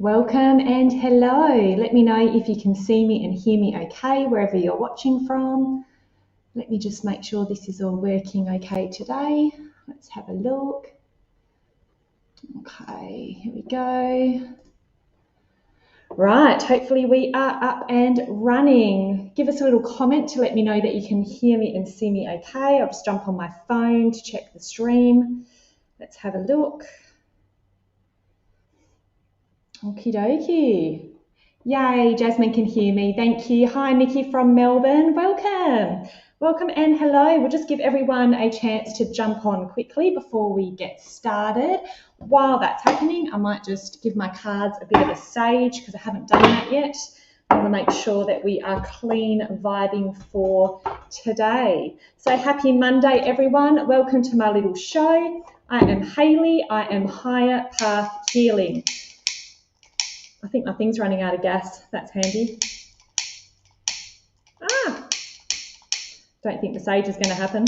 Welcome and hello. Let me know if you can see me and hear me okay wherever you're watching from. Let me just make sure this is all working okay today. Let's have a look. Okay, here we go. Right, hopefully we are up and running. Give us a little comment to let me know that you can hear me and see me okay. I'll just jump on my phone to check the stream. Let's have a look. Okie dokie. Yay, Jasmine can hear me. Thank you. Hi, Nikki from Melbourne. Welcome. Welcome and hello. We'll just give everyone a chance to jump on quickly before we get started. While that's happening, I might just give my cards a bit of a sage because I haven't done that yet. I want to make sure that we are clean vibing for today. So happy Monday, everyone. Welcome to my little show. I am Hayley. I am Higher Path Healing. I think my thing's running out of gas. That's handy. Don't think the sage is going to happen.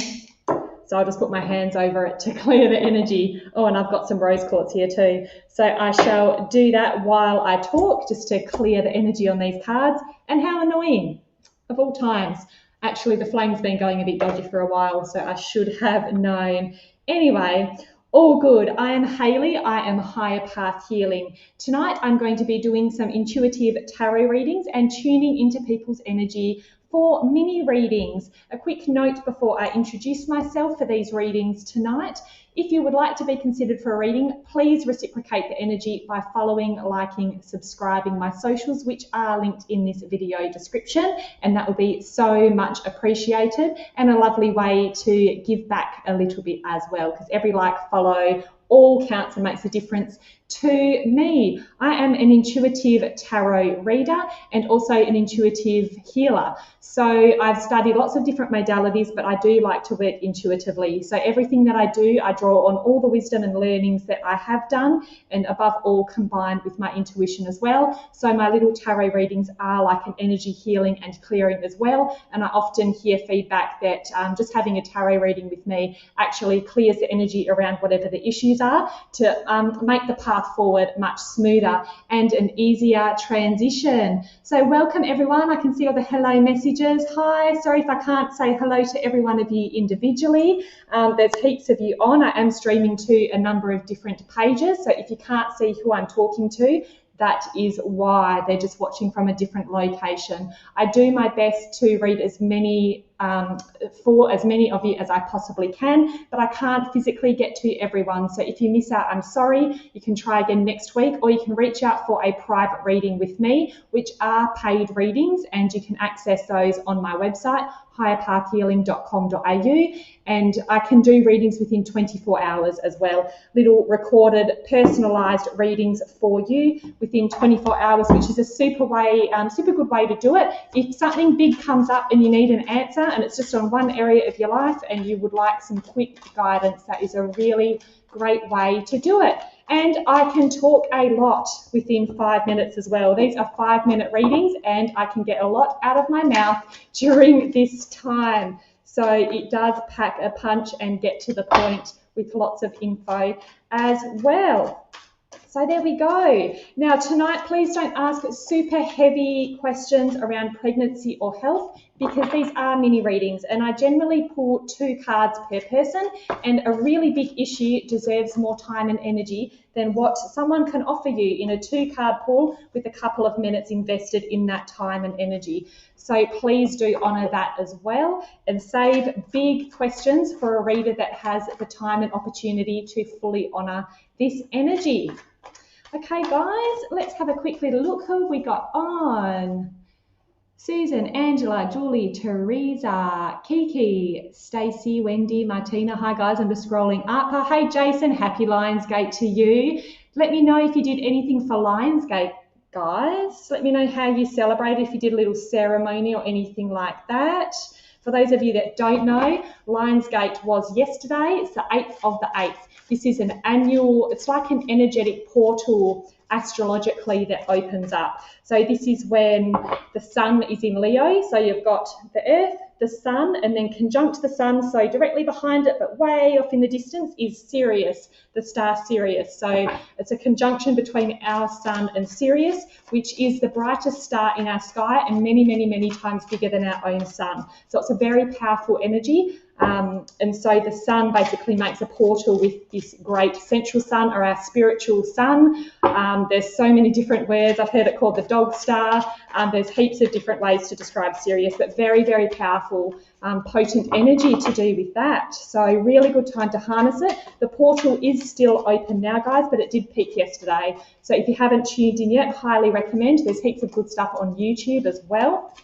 So I'll just put my hands over it to clear the energy. Oh, and I've got some rose quartz here too. So I shall do that while I talk, just to clear the energy on these cards. And how annoying, of all times. Actually, the flame's been going a bit dodgy for a while, so I should have known. Anyway, all good. I am Hayley. I am Higher Path Healing. Tonight, I'm going to be doing some intuitive tarot readings and tuning into people's energy for mini readings. A quick note before I introduce myself for these readings tonight. If you would like to be considered for a reading, please reciprocate the energy by following, liking, subscribing my socials, which are linked in this video description, and that will be so much appreciated and a lovely way to give back a little bit as well, because every like, follow, all counts and makes a difference to me. I am an intuitive tarot reader and also an intuitive healer. So I've studied lots of different modalities, but I do like to work intuitively. So everything that I do, I draw on all the wisdom and learnings that I have done, and above all combined with my intuition as well. So my little tarot readings are like an energy healing and clearing as well. And I often hear feedback that just having a tarot reading with me actually clears the energy around whatever the issues are to make the path forward much smoother and an easier transition. So welcome everyone. I can see all the hello messages. Hi, sorry if I can't say hello to every one of you individually. There's heaps of you on. I am streaming to a number of different pages, so if you can't see who I'm talking to, that is why. They're just watching from a different location. I do my best to read as many for as many of you as I possibly can, but I can't physically get to everyone. So if you miss out, I'm sorry. You can try again next week, or you can reach out for a private reading with me, which are paid readings, and you can access those on my website, higherpathhealing.com.au, and I can do readings within 24 hours as well. Little recorded, personalised readings for you within 24 hours, which is a super good way to do it. If something big comes up and you need an answer, and it's just on one area of your life and you would like some quick guidance, that is a really great way to do it. And I can talk a lot within 5 minutes as well. These are 5-minute readings and I can get a lot out of my mouth during this time. So it does pack a punch and get to the point with lots of info as well. So there we go. Now tonight, please don't ask super heavy questions around pregnancy or health, because these are mini readings and I generally pull 2 cards per person, and a really big issue deserves more time and energy than what someone can offer you in a 2-card pull with a couple of minutes invested in that time and energy. So please do honour that as well, and save big questions for a reader that has the time and opportunity to fully honour this energy. Okay guys, let's have a quick little look. Who have we got on? Susan, Angela, Julie, Teresa, Kiki, Stacey, Wendy, Martina. Hi guys, I'm just scrolling up. Hey Jason, happy Lionsgate to you. Let me know if you did anything for Lionsgate, guys. Let me know how you celebrated, if you did a little ceremony or anything like that. For those of you that don't know, Lionsgate was yesterday. It's the 8th of the 8th. This is an annual, it's like an energetic portal astrologically that opens up. So this is when the sun is in Leo. So you've got the earth, the sun, and then conjunct the sun, so directly behind it but way off in the distance, is Sirius, the star Sirius. So it's a conjunction between our sun and Sirius, which is the brightest star in our sky and many, many, many times bigger than our own sun. So it's a very powerful energy. And so the sun basically makes a portal with this great central sun, or our spiritual sun. There's so many different words. I've heard it called the dog star. There's heaps of different ways to describe Sirius, but very, very powerful, potent energy to do with that. So really good time to harness it. The portal is still open now, guys, but it did peak yesterday. So if you haven't tuned in yet, highly recommend. There's heaps of good stuff on YouTube as well.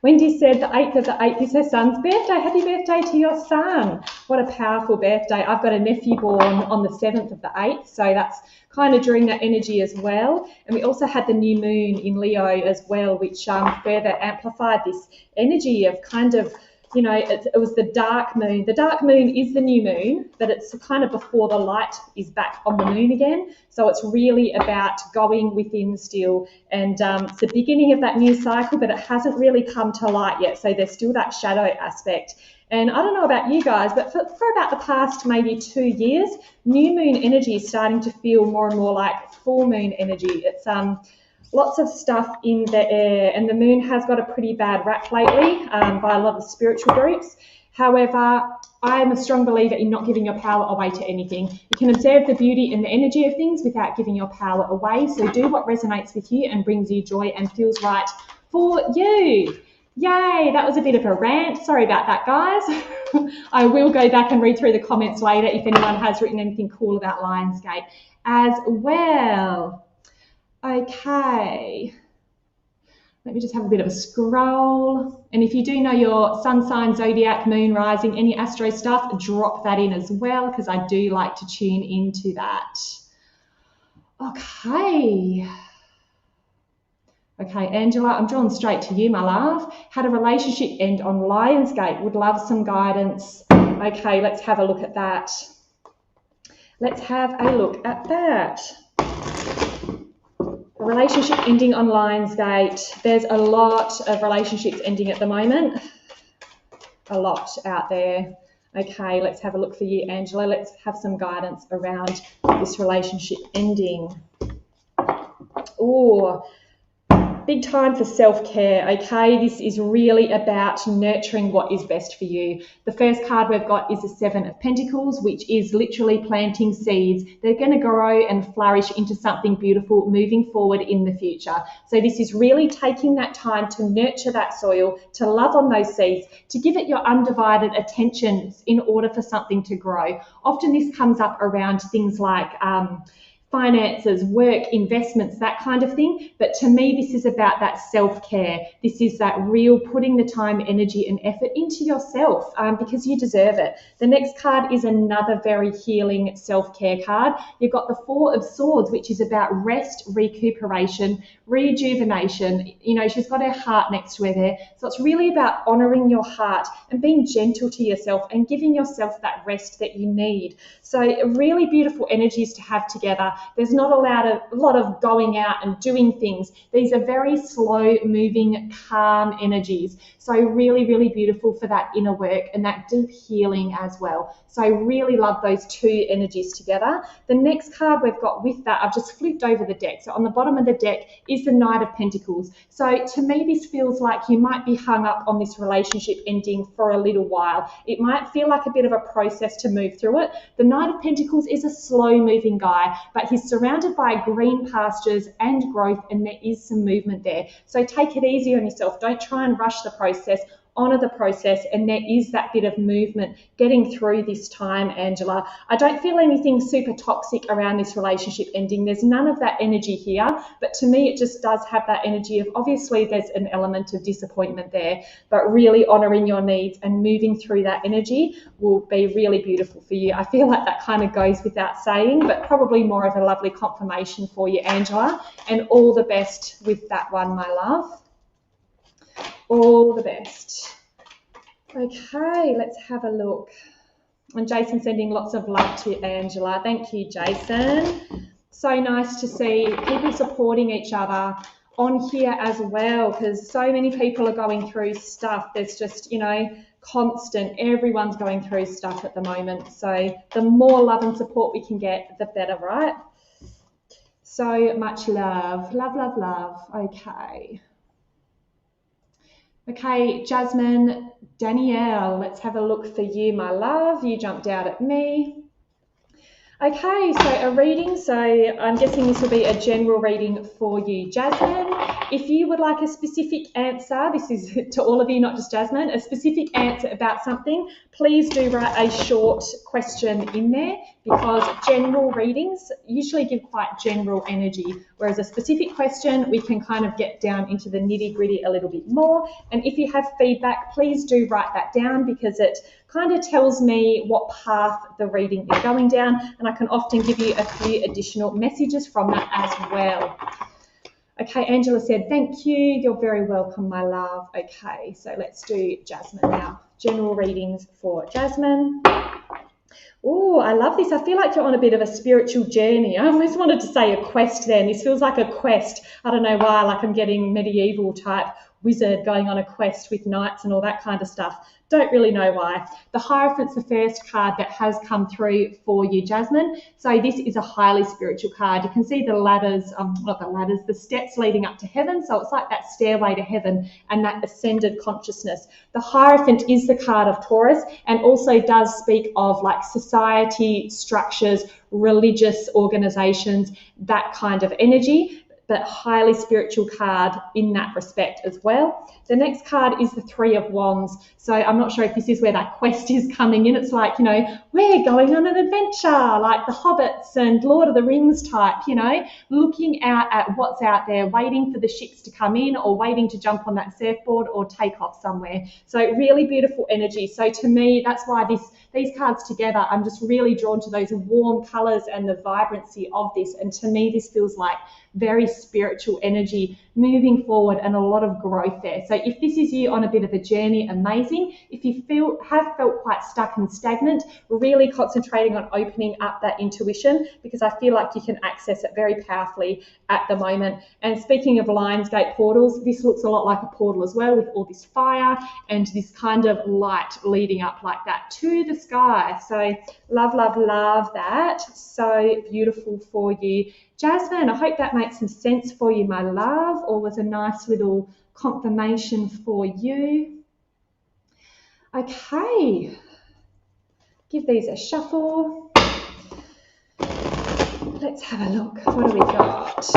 Wendy said the 8th of the 8th is her son's birthday. Happy birthday to your son. What a powerful birthday. I've got a nephew born on the 7th of the 8th, so that's kind of during that energy as well. And we also had the new moon in Leo as well, which further amplified this energy of kind of, you know, it was the dark moon. The dark moon is the new moon, but it's kind of before the light is back on the moon again. So it's really about going within still. And it's the beginning of that new cycle, but it hasn't really come to light yet. So there's still that shadow aspect. And I don't know about you guys, but for about the past maybe 2 years, new moon energy is starting to feel more and more like full moon energy. It's lots of stuff in the air, and the moon has got a pretty bad rap lately by a lot of spiritual groups. However, I'm a strong believer in not giving your power away to anything. You can observe the beauty and the energy of things without giving your power away. So do what resonates with you and brings you joy and feels right for you. Yay, that was a bit of a rant. Sorry about that, guys. I will go back and read through the comments later if anyone has written anything cool about Lionsgate as well. Okay, let me just have a bit of a scroll. And if you do know your sun sign, zodiac, moon, rising, any astro stuff, drop that in as well, because I do like to tune into that. Okay, Angela, I'm drawn straight to you, my love. Had a relationship end on Lionsgate. Would love some guidance. Okay, let's have a look at that. Let's have a look at that. A relationship ending on Lionsgate. There's a lot of relationships ending at the moment. A lot out there. Okay, let's have a look for you, Angela. Let's have some guidance around this relationship ending. Oh, big time for self-care, okay? This is really about nurturing what is best for you. The first card we've got is the 7 of Pentacles, which is literally planting seeds. They're going to grow and flourish into something beautiful moving forward in the future. So this is really taking that time to nurture that soil, to love on those seeds, to give it your undivided attention in order for something to grow. Often this comes up around things like finances, work, investments, that kind of thing. But to me, this is about that self-care. This is that real putting the time, energy and effort into yourself because you deserve it. The next card is another very healing self-care card. You've got the 4 of Swords, which is about rest, recuperation, rejuvenation. You know, she's got her heart next to her there. So it's really about honouring your heart and being gentle to yourself and giving yourself that rest that you need. So really beautiful energies to have together. There's not a lot of going out and doing things. These are very slow moving, calm energies. So really, really beautiful for that inner work and that deep healing as well. So I really love those two energies together. The next card we've got with that, I've just flipped over the deck. So on the bottom of the deck is the Knight of Pentacles. So to me, this feels like you might be hung up on this relationship ending for a little while. It might feel like a bit of a process to move through it. The Knight of Pentacles is a slow moving guy, but he's surrounded by green pastures and growth, and there is some movement there. So take it easy on yourself. Don't try and rush the process. Honour the process, and there is that bit of movement getting through this time, Angela. I don't feel anything super toxic around this relationship ending. There's none of that energy here, but to me it just does have that energy of, obviously there's an element of disappointment there, but really honouring your needs and moving through that energy will be really beautiful for you. I feel like that kind of goes without saying, but probably more of a lovely confirmation for you, Angela, and all the best with that one, my love. All the best. Okay, let's have a look. And Jason sending lots of love to Angela. Thank you, Jason. So nice to see people supporting each other. on here as well, because so many people are going through stuff. There's just, you know, constant, everyone's going through stuff at the moment. So the more love and support we can get, the better, right? So much love, love, love, love. Okay. Okay, Jasmine, Danielle, let's have a look for you, my love. You jumped out at me. Okay, so a reading, so I'm guessing this will be a general reading for you, Jasmine. If you would like a specific answer, this is to all of you, not just Jasmine, a specific answer about something, please do write a short question in there, because general readings usually give quite general energy, whereas a specific question, we can kind of get down into the nitty-gritty a little bit more. And if you have feedback, please do write that down, because it kind of tells me what path the reading is going down, and I can often give you a few additional messages from that as well. Okay, Angela said, thank you. You're very welcome, my love. Okay, so let's do Jasmine now. General readings for Jasmine. Oh, I love this. I feel like you're on a bit of a spiritual journey. I almost wanted to say a quest then. This feels like a quest. I don't know why, like I'm getting medieval type wizard going on a quest with knights and all that kind of stuff. Don't really know why. The Hierophant's the first card that has come through for you, Jasmine. So this is a highly spiritual card. You can see the ladders, the steps leading up to heaven. So it's like that stairway to heaven and that ascended consciousness. The Hierophant is the card of Taurus and also does speak of like society, structures, religious organizations, that kind of energy, but highly spiritual card in that respect as well. The next card is the Three of Wands. So I'm not sure if this is where that quest is coming in. It's like, you know, we're going on an adventure, like the Hobbits and Lord of the Rings type, you know, looking out at what's out there, waiting for the ships to come in or waiting to jump on that surfboard or take off somewhere. So really beautiful energy. So to me, that's why these cards together, I'm just really drawn to those warm colours and the vibrancy of this. And to me, this feels like very spiritual energy moving forward and a lot of growth there. So if this is you on a bit of a journey, amazing. If you have felt quite stuck and stagnant, really concentrating on opening up that intuition, because I feel like you can access it very powerfully at the moment. And speaking of Lionsgate portals, this looks a lot like a portal as well, with all this fire and this kind of light leading up like that to the sky. So love, love, love that. So beautiful for you, Jasmine. I hope that makes some sense for you, my love, or was a nice little confirmation for you. Okay, give these a shuffle. Let's have a look. What do we got?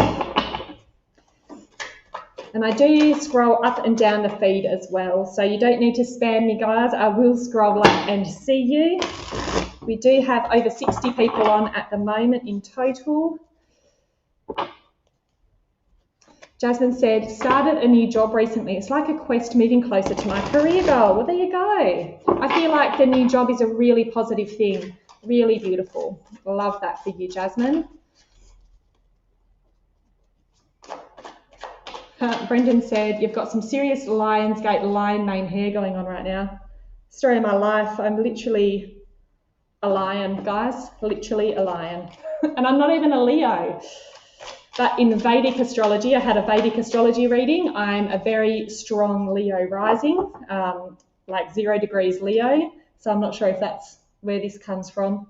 And I do scroll up and down the feed as well, so you don't need to spam me, guys. I will scroll up and see you. We do have over 60 people on at the moment in total. Jasmine said, started a new job recently. It's like a quest moving closer to my career goal. Well, there you go. I feel like the new job is a really positive thing. Really beautiful. Love that for you, Jasmine. Brendan said, you've got some serious Lionsgate lion mane hair going on right now. Story of my life. I'm literally a lion, guys. Literally a lion. And I'm not even a Leo. But in Vedic astrology, I had a Vedic astrology reading. I'm a very strong Leo rising, like 0 degrees Leo. So I'm not sure if that's where this comes from.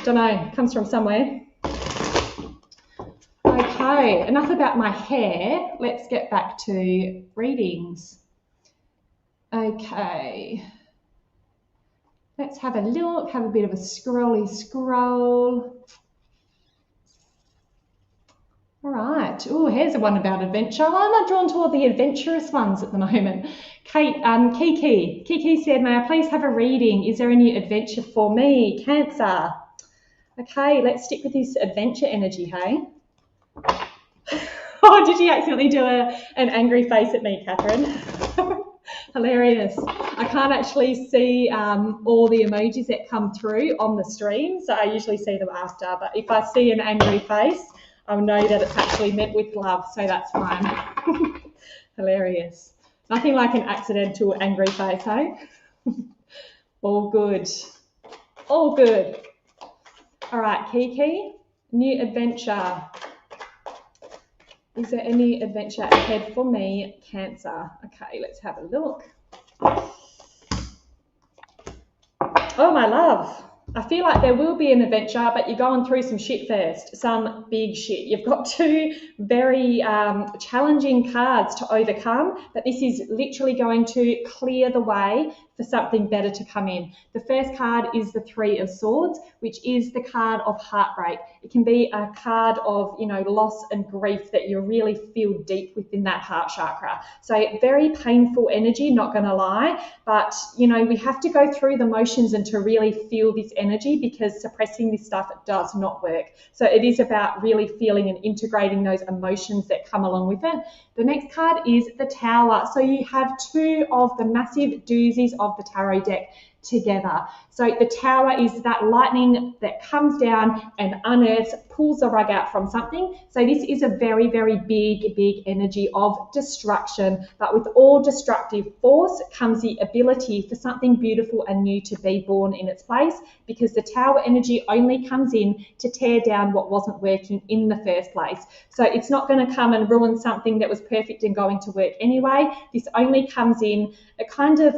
Don't know, it comes from somewhere. Okay, enough about my hair. Let's get back to readings. Okay. Let's have a look, have a bit of a scrolly scroll. All right. Oh, here's a one about adventure. I'm not drawn to all the adventurous ones at the moment. Kiki said, may I please have a reading? Is there any adventure for me? Cancer. Okay, let's stick with this adventure energy, hey? Oh, did you accidentally do an angry face at me, Catherine? Hilarious. I can't actually see all the emojis that come through on the stream, so I usually see them after. But if I see an angry face, I'll know that it's actually meant with love, so that's fine. Hilarious. Nothing like an accidental angry face, hey? All good. All good. All right, Kiki, new adventure. Is there any adventure ahead for me, Cancer? Okay, let's have a look. Oh, my love. I feel like there will be an adventure, but you're going through some shit first, some big shit. You've got two very challenging cards to overcome, but this is literally going to clear the way for something better to come in. The first card is the Three of Swords, which is the card of heartbreak. It can be a card of, loss and grief that you really feel deep within that heart chakra. So very painful energy, not going to lie, but, we have to go through the motions and to really feel this energy, because suppressing this stuff does not work. So it is about really feeling and integrating those emotions that come along with it. The next card is the Tower. So you have two of the massive doozies of the tarot deck together. So the Tower is that lightning that comes down and unearths, pulls the rug out from something. So this is a very, very big energy of destruction, but with all destructive force comes the ability for something beautiful and new to be born in its place, because the Tower energy only comes in to tear down what wasn't working in the first place. So it's not going to come and ruin something that was perfect and going to work anyway. This only comes in, it kind of,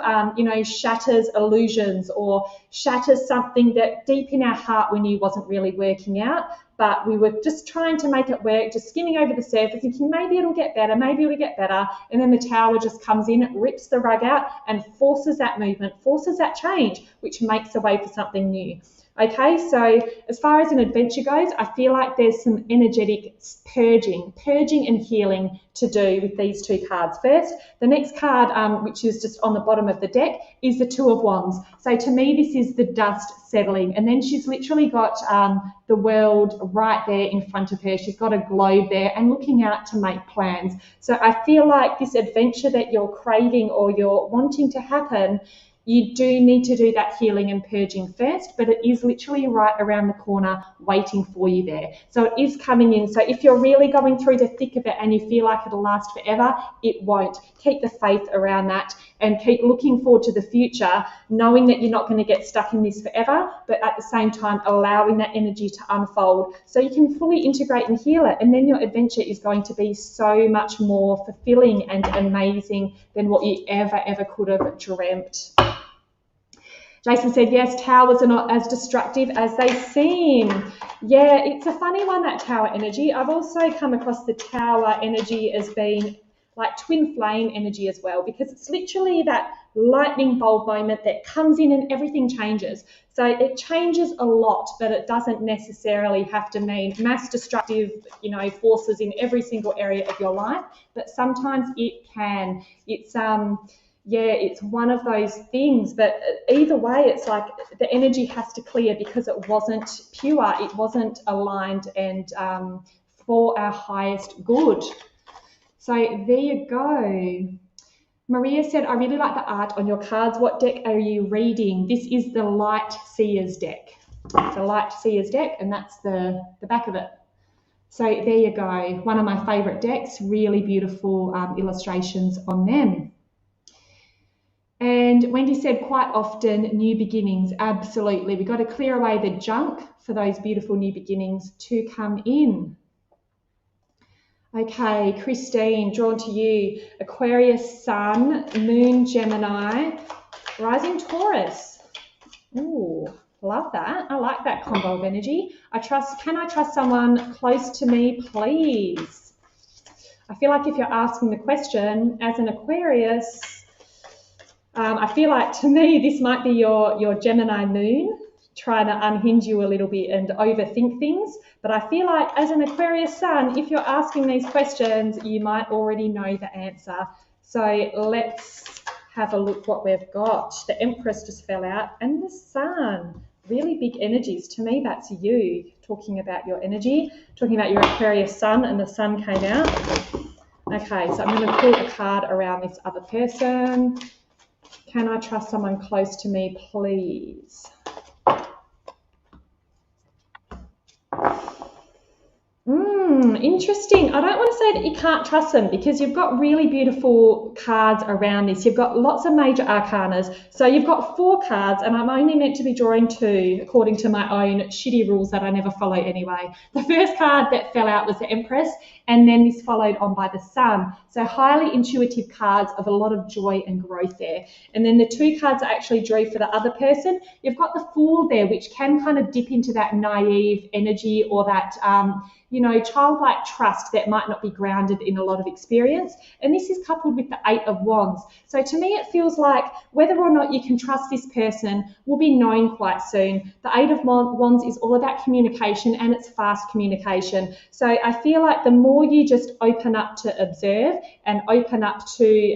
shatters illusions or shatters something that deep in our heart we knew wasn't really working out, but we were just trying to make it work, just skimming over the surface, thinking maybe it'll get better, and then the Tower just comes in, rips the rug out and forces that movement, forces that change, which makes a way for something new. Okay, so as far as an adventure goes, I feel like there's some energetic purging and healing to do with these two cards. First, the next card, which is just on the bottom of the deck, is the Two of Wands. So to me, this is the dust settling. And then she's literally got the world right there in front of her. She's got a globe there and looking out to make plans. So I feel like this adventure that you're craving or you're wanting to happen, you do need to do that healing and purging first, but it is literally right around the corner waiting for you there. So it is coming in. So if you're really going through the thick of it and you feel like it'll last forever, it won't. Keep the faith around that and keep looking forward to the future, knowing that you're not going to get stuck in this forever, but at the same time allowing that energy to unfold so you can fully integrate and heal it. And then your adventure is going to be so much more fulfilling and amazing than what you ever could have dreamt. Jason said, yes, towers are not as destructive as they seem. Yeah, it's a funny one, that Tower energy. I've also come across the Tower energy as being like twin flame energy as well, because it's literally that lightning bolt moment that comes in and everything changes. So it changes a lot, but it doesn't necessarily have to mean mass destructive, forces in every single area of your life, but sometimes it can. It's one of those things, but either way, it's like the energy has to clear because it wasn't pure, it wasn't aligned and for our highest good. So there you go. Maria said, I really like the art on your cards. What deck are you reading? This is the Light Seers deck. It's a Light Seers deck, and that's the back of it. So there you go. One of my favourite decks, really beautiful illustrations on them. And Wendy said, quite often, new beginnings. Absolutely. We've got to clear away the junk for those beautiful new beginnings to come in. Okay, Christine, drawn to you. Aquarius Sun, Moon Gemini, Rising Taurus. Ooh, love that. I like that combo of energy. Can I trust someone close to me, please? I feel like if you're asking the question as an Aquarius, I feel like to me this might be your Gemini moon trying to unhinge you a little bit and overthink things. But I feel like as an Aquarius sun, if you're asking these questions, you might already know the answer. So let's have a look what we've got. The Empress just fell out and the Sun. Really big energies. To me, that's you talking about your energy, talking about your Aquarius sun, and the Sun came out. Okay, so I'm going to pull a card around this other person. Can I trust someone close to me, please? Interesting. I don't want to say that you can't trust them because you've got really beautiful cards around this. You've got lots of major arcanas. So you've got 4 cards, and I'm only meant to be drawing 2 according to my own shitty rules that I never follow anyway. The first card that fell out was the Empress, and then this followed on by the Sun. So highly intuitive cards of a lot of joy and growth there. And then the 2 cards I actually drew for the other person, you've got the Fool there, which can kind of dip into that naive energy or that childlike trust that might not be grounded in a lot of experience. And this is coupled with the 8 of Wands. So to me, it feels like whether or not you can trust this person will be known quite soon. The 8 of Wands is all about communication, and it's fast communication. So I feel like the more you just open up to observe and open up to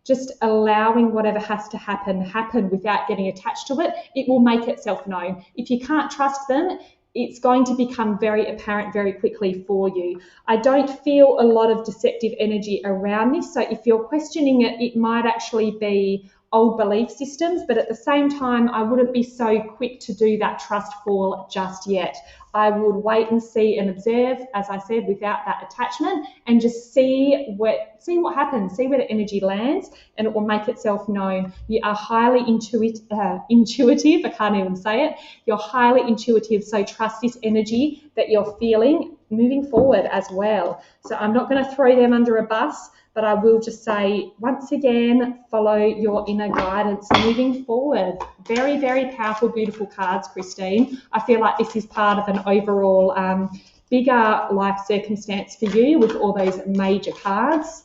just allowing whatever has to happen without getting attached to it, it will make itself known. If you can't trust them, it's going to become very apparent very quickly for you. I don't feel a lot of deceptive energy around this. So if you're questioning it, it might actually be old belief systems, but at the same time, I wouldn't be so quick to do that trust fall just yet. I would wait and see and observe, as I said, without that attachment, and just see what happens, see where the energy lands, and it will make itself known. You are highly intuitive. I can't even say it. You're highly intuitive, so trust this energy that you're feeling moving forward as well. So I'm not going to throw them under a bus, but I will just say, once again, follow your inner guidance moving forward. Very, very powerful, beautiful cards, Christine. I feel like this is part of an overall bigger life circumstance for you with all those major cards.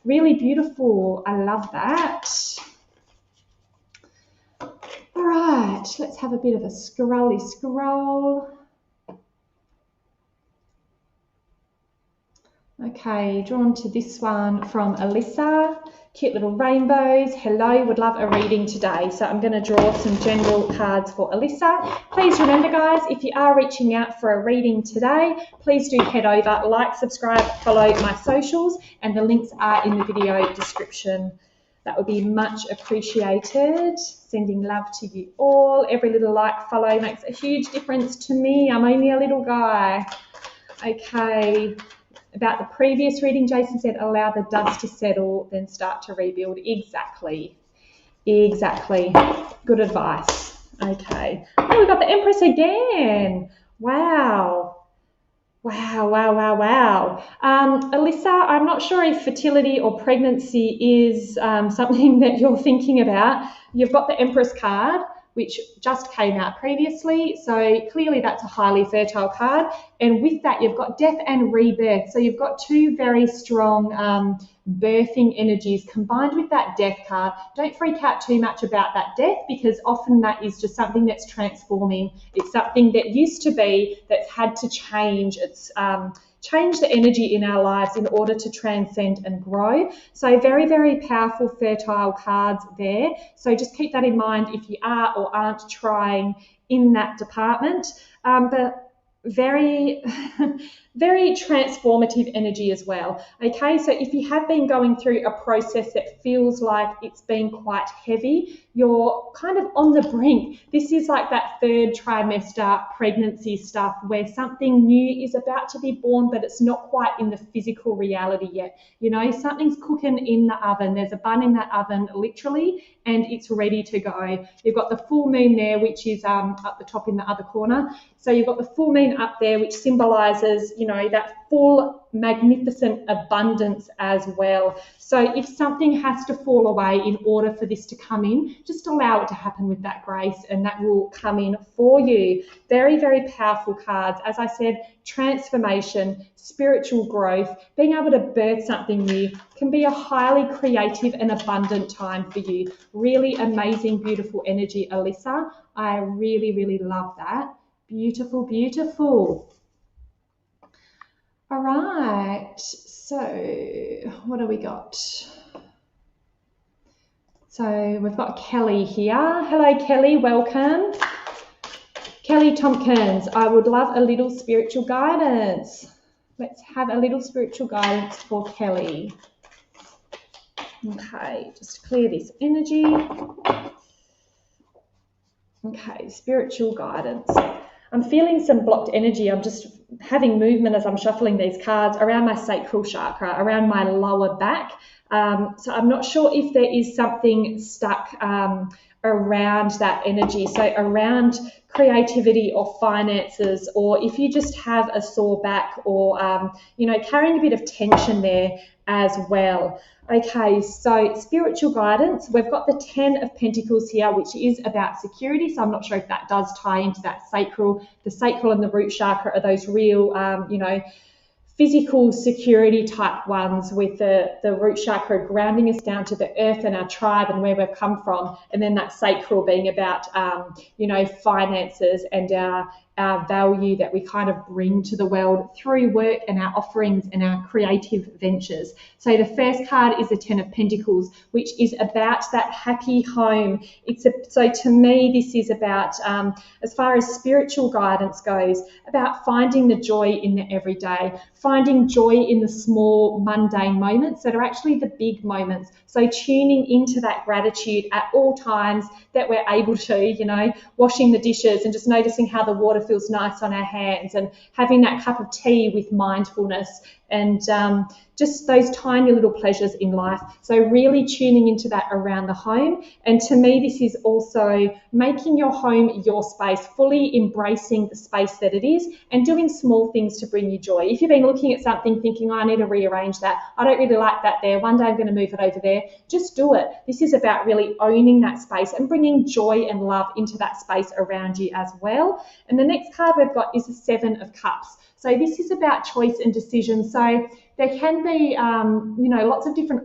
Really beautiful. I love that. All right, let's have a bit of a scrolly scroll. Okay, drawn to this one from Alyssa. Cute little rainbows. Hello, would love a reading today. So I'm going to draw some general cards for Alyssa. Please remember, guys, if you are reaching out for a reading today, please do head over, like, subscribe, follow my socials, and the links are in the video description. That would be much appreciated. Sending love to you all. Every little like, follow makes a huge difference to me. I'm only a little guy. Okay. About the previous reading, Jason said, allow the dust to settle, then start to rebuild. Exactly. Good advice. Okay. Oh, we've got the Empress again. Wow. Alyssa, I'm not sure if fertility or pregnancy is something that you're thinking about. You've got the Empress card, which just came out previously. So clearly that's a highly fertile card. And with that, you've got death and rebirth. So you've got 2 very strong birthing energies combined with that death card. Don't freak out too much about that death, because often that is just something that's transforming. It's something that used to be that's had to change. It's change the energy in our lives in order to transcend and grow. So very, very powerful, fertile cards there. So just keep that in mind if you are or aren't trying in that department. But very, very transformative energy as well. Okay, so if you have been going through a process that feels like it's been quite heavy, you're kind of on the brink. This is like that 3rd trimester pregnancy stuff where something new is about to be born, but it's not quite in the physical reality yet. You know, something's cooking in the oven. There's a bun in that oven, literally, and it's ready to go. You've got the full moon there, which is up the top in the other corner. So you've got the full moon up there, which symbolises, you know, that full, magnificent abundance as well. So if something has to fall away in order for this to come in, just allow it to happen with that grace, and that will come in for you. Very, very powerful cards. As I said, transformation, spiritual growth, being able to birth something new can be a highly creative and abundant time for you. Really amazing, beautiful energy, Alyssa. I really, really love that. Beautiful, beautiful. All right, so what do we got? So we've got Kelly here. Hello, Kelly, welcome. Kelly Tompkins, I would love a little spiritual guidance. Let's have a little spiritual guidance for Kelly. Okay, just clear this energy. Okay, spiritual guidance. I'm feeling some blocked energy. I'm just having movement as I'm shuffling these cards around my sacral chakra, around my lower back. So I'm not sure if there is something stuck around that energy. So around creativity or finances, or if you just have a sore back, or carrying a bit of tension there as well. Okay, so spiritual guidance, we've got the 10 of Pentacles here, which is about security. So I'm not sure if that does tie into that sacral. The sacral and the root chakra are those real, physical security type ones, with the root chakra grounding us down to the earth and our tribe and where we've come from. And then that sacral being about, finances and our value that we kind of bring to the world through work and our offerings and our creative ventures. So the first card is the 10 of Pentacles, which is about that happy home. So to me, this is about, as far as spiritual guidance goes, about finding the joy in the everyday, finding joy in the small mundane moments that are actually the big moments. So tuning into that gratitude at all times that we're able to, washing the dishes and just noticing how the water feels nice on our hands, and having that cup of tea with mindfulness, and just those tiny little pleasures in life. So really tuning into that around the home. And to me, this is also making your home your space, fully embracing the space that it is, and doing small things to bring you joy. If you've been looking at something thinking, I need to rearrange that, I don't really like that there, one day I'm going to move it over there, just do it. This is about really owning that space and bringing joy and love into that space around you as well. And the next card we've got is the 7 of Cups. So this is about choice and decision. So there can be, lots of different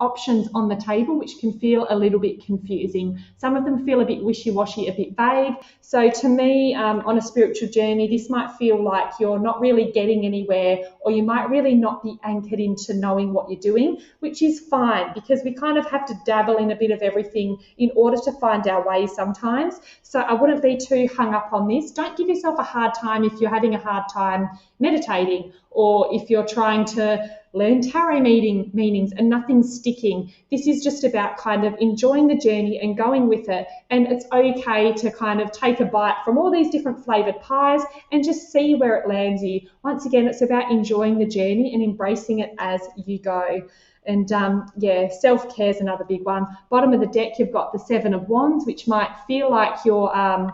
options on the table, which can feel a little bit confusing. Some of them feel a bit wishy-washy, a bit vague. So to me, on a spiritual journey, this might feel like you're not really getting anywhere, or you might really not be anchored into knowing what you're doing, which is fine, because we kind of have to dabble in a bit of everything in order to find our way sometimes. So I wouldn't be too hung up on this. Don't give yourself a hard time if you're having a hard time meditating, or if you're trying to learn tarot meanings and nothing's sticking. This is just about kind of enjoying the journey and going with it. And it's okay to kind of take a bite from all these different flavoured pies and just see where it lands you. Once again, it's about enjoying the journey and embracing it as you go. And self-care is another big one. Bottom of the deck, you've got the 7 of Wands, which might feel like you're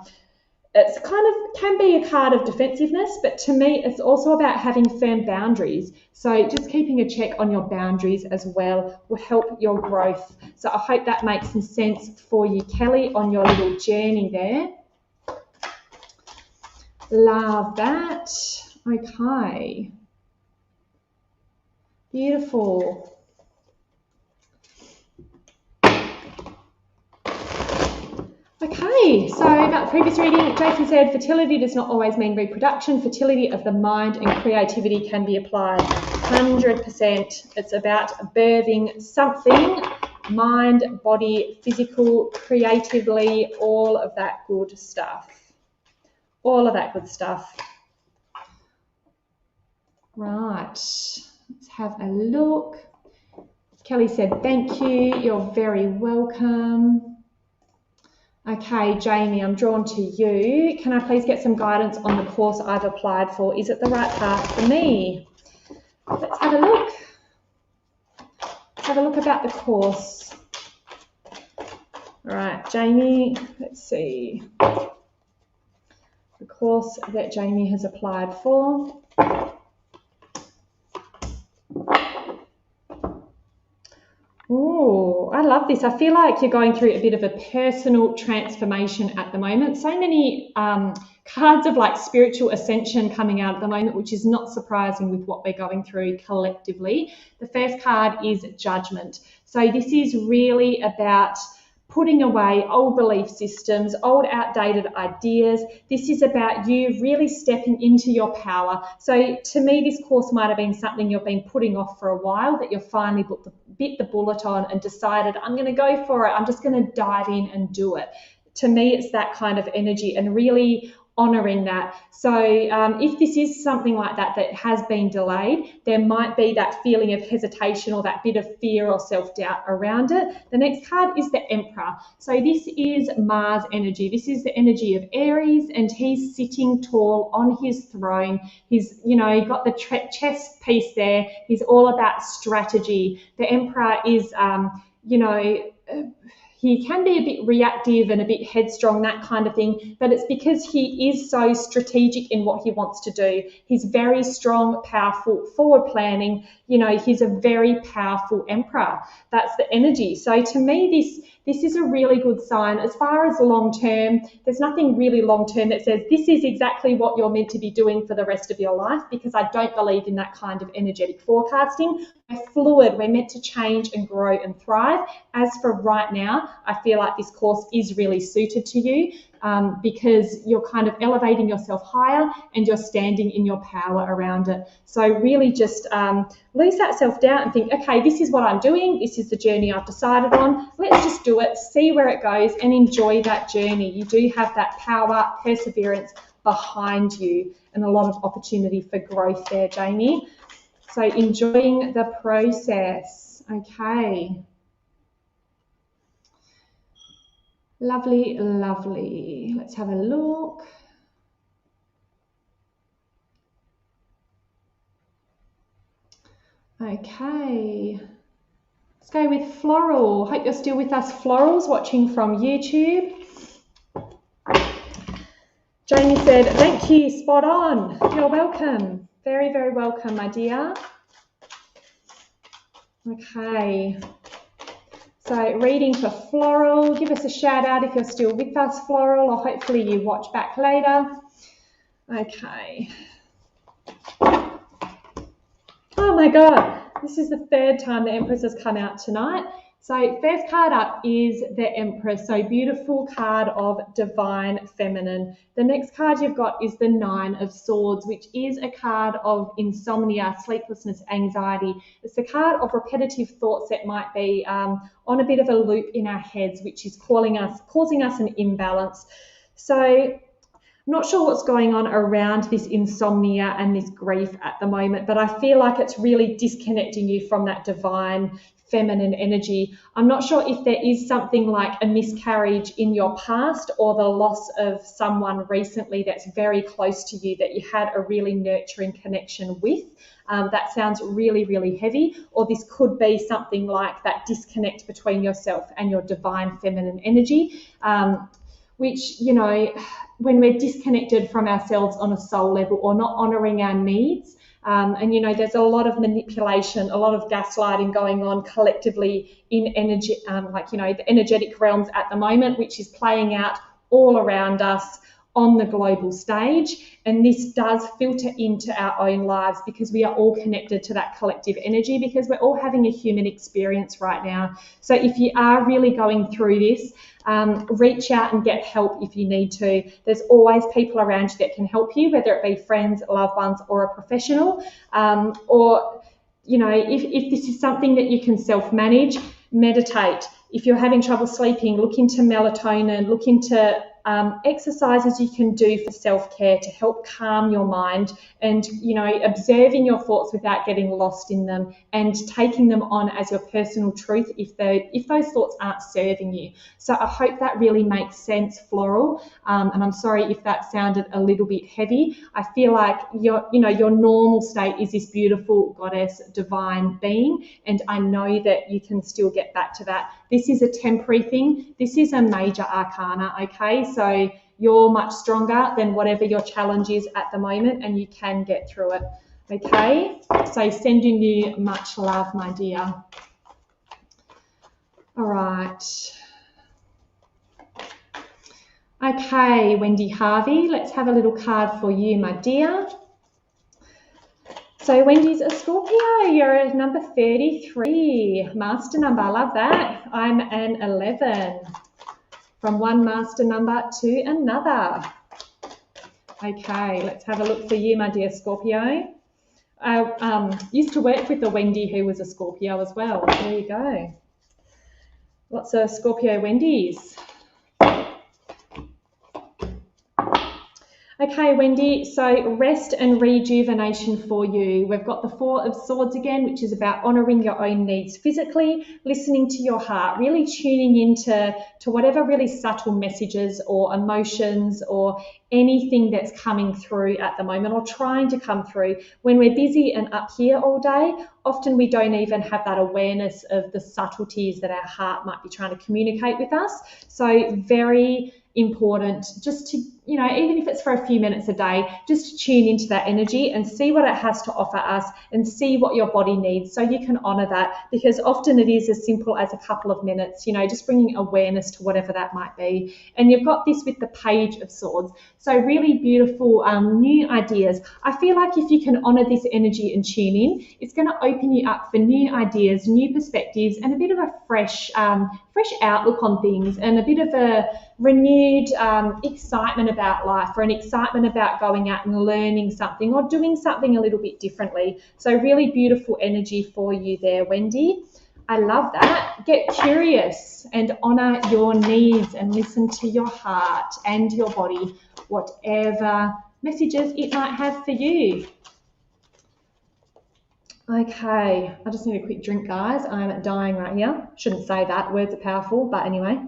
it's kind of can be a card of defensiveness, but to me, it's also about having firm boundaries. So just keeping a check on your boundaries as well will help your growth. So I hope that makes some sense for you, Kelly, on your little journey there. Love that. Okay. Beautiful. Okay, so about the previous reading, Jason said, fertility does not always mean reproduction. Fertility of the mind and creativity can be applied. 100%. It's about birthing something, mind, body, physical, creatively, all of that good stuff. All of that good stuff. Right, let's have a look. Kelly said, thank you. You're very welcome. Okay, Jamie, I'm drawn to you. Can I please get some guidance on the course I've applied for? Is it the right path for me? Let's have a look. Let's have a look about the course. All right, Jamie, let's see. The course that Jamie has applied for. Oh, I love this. I feel like you're going through a bit of a personal transformation at the moment. So many cards of like spiritual ascension coming out at the moment, which is not surprising with what we're going through collectively. The first card is Judgment. So this is really about putting away old belief systems, old outdated ideas. This is about you really stepping into your power. So to me, this course might have been something you've been putting off for a while, that you've finally bit the bullet on and decided, I'm going to go for it. I'm just going to dive in and do it. To me, it's that kind of energy, and really honouring that. So if this is something like that that has been delayed, there might be that feeling of hesitation or that bit of fear or self-doubt around it. The next card is the Emperor. So this is Mars energy. This is the energy of Aries, and he's sitting tall on his throne. He's, got the chess piece there. He's all about strategy. The Emperor is, he can be a bit reactive and a bit headstrong, that kind of thing, but it's because he is so strategic in what he wants to do. He's very strong, powerful, forward planning. He's a very powerful emperor. That's the energy. So to me, this is a really good sign. As far as long term, there's nothing really long term that says this is exactly what you're meant to be doing for the rest of your life, because I don't believe in that kind of energetic forecasting. We're fluid. We're meant to change and grow and thrive. As for right now, I feel like this course is really suited to you because you're kind of elevating yourself higher and you're standing in your power around it. So really just lose that self-doubt and think, okay, this is what I'm doing. This is the journey I've decided on. Let's just do it, see where it goes, and enjoy that journey. You do have that power, perseverance behind you, and a lot of opportunity for growth there, Jamie. So enjoying the process. Okay. Lovely, lovely. Let's have a look. Okay. Let's go with Floral. Hope you're still with us, Florals, watching from YouTube. Jamie said, thank you, spot on. You're welcome. Very, very welcome, my dear. Okay. So reading for Floral. Give us a shout out if you're still with us, Floral, or hopefully you watch back later. Okay. Oh my God. This is the third time the Empress has come out tonight. So first card up is the Empress. So beautiful card of divine feminine. The next card you've got is the Nine of Swords, which is a card of insomnia, sleeplessness, anxiety. It's a card of repetitive thoughts that might be on a bit of a loop in our heads, which is causing us an imbalance. So I'm not sure what's going on around this insomnia and this grief at the moment, but I feel like it's really disconnecting you from that divine feminine energy. I'm not sure if there is something like a miscarriage in your past or the loss of someone recently that's very close to you that you had a really nurturing connection with. That sounds really, really heavy. Or this could be something like that disconnect between yourself and your divine feminine energy, which, when we're disconnected from ourselves on a soul level or not honouring our needs, and there's a lot of manipulation, a lot of gaslighting going on collectively in energy, the energetic realms at the moment, which is playing out all around us on the global stage. And this does filter into our own lives because we are all connected to that collective energy, because we're all having a human experience right now. So if you are really going through this, reach out and get help if you need to. There's always people around you that can help you, whether it be friends, loved ones, or a professional. If this is something that you can self-manage, meditate. If you're having trouble sleeping, look into melatonin, look into exercises you can do for self-care to help calm your mind, and observing your thoughts without getting lost in them and taking them on as your personal truth if those thoughts aren't serving you. So I hope that really makes sense, Floral, and I'm sorry if that sounded a little bit heavy. I feel like your normal state is this beautiful goddess divine being, and I know that you can still get back to that. This is a temporary thing. This is a major arcana, okay? So you're much stronger than whatever your challenge is at the moment, and you can get through it, okay? So sending you much love, my dear. All right. Okay, Wendy Harvey, let's have a little card for you, my dear. So Wendy's a Scorpio, you're a number 33, master number, I love that. I'm an 11, from one master number to another. Okay, let's have a look for you, my dear Scorpio. I used to work with a Wendy who was a Scorpio as well. There you go. Lots of Scorpio Wendy's. Okay, Wendy, so rest and rejuvenation for you. We've got the Four of Swords again, which is about honouring your own needs physically, listening to your heart, really tuning into whatever really subtle messages or emotions or anything that's coming through at the moment or trying to come through. When we're busy and up here all day, often we don't even have that awareness of the subtleties that our heart might be trying to communicate with us. So very important just to, even if it's for a few minutes a day, just to tune into that energy and see what it has to offer us and see what your body needs so you can honor that, because often it is as simple as a couple of minutes, just bringing awareness to whatever that might be. And you've got this with the Page of Swords. So really beautiful new ideas. I feel like if you can honor this energy and tune in, it's going to open you up for new ideas, new perspectives, and a bit of a fresh outlook on things, and a bit of a renewed excitement about life, or an excitement about going out and learning something or doing something a little bit differently. So really beautiful energy for you there, Wendy. I love that. Get curious and honor your needs and listen to your heart and your body, whatever messages it might have for you. Okay, I just need a quick drink, guys. I'm dying right here. Shouldn't say that. Words are powerful, but anyway.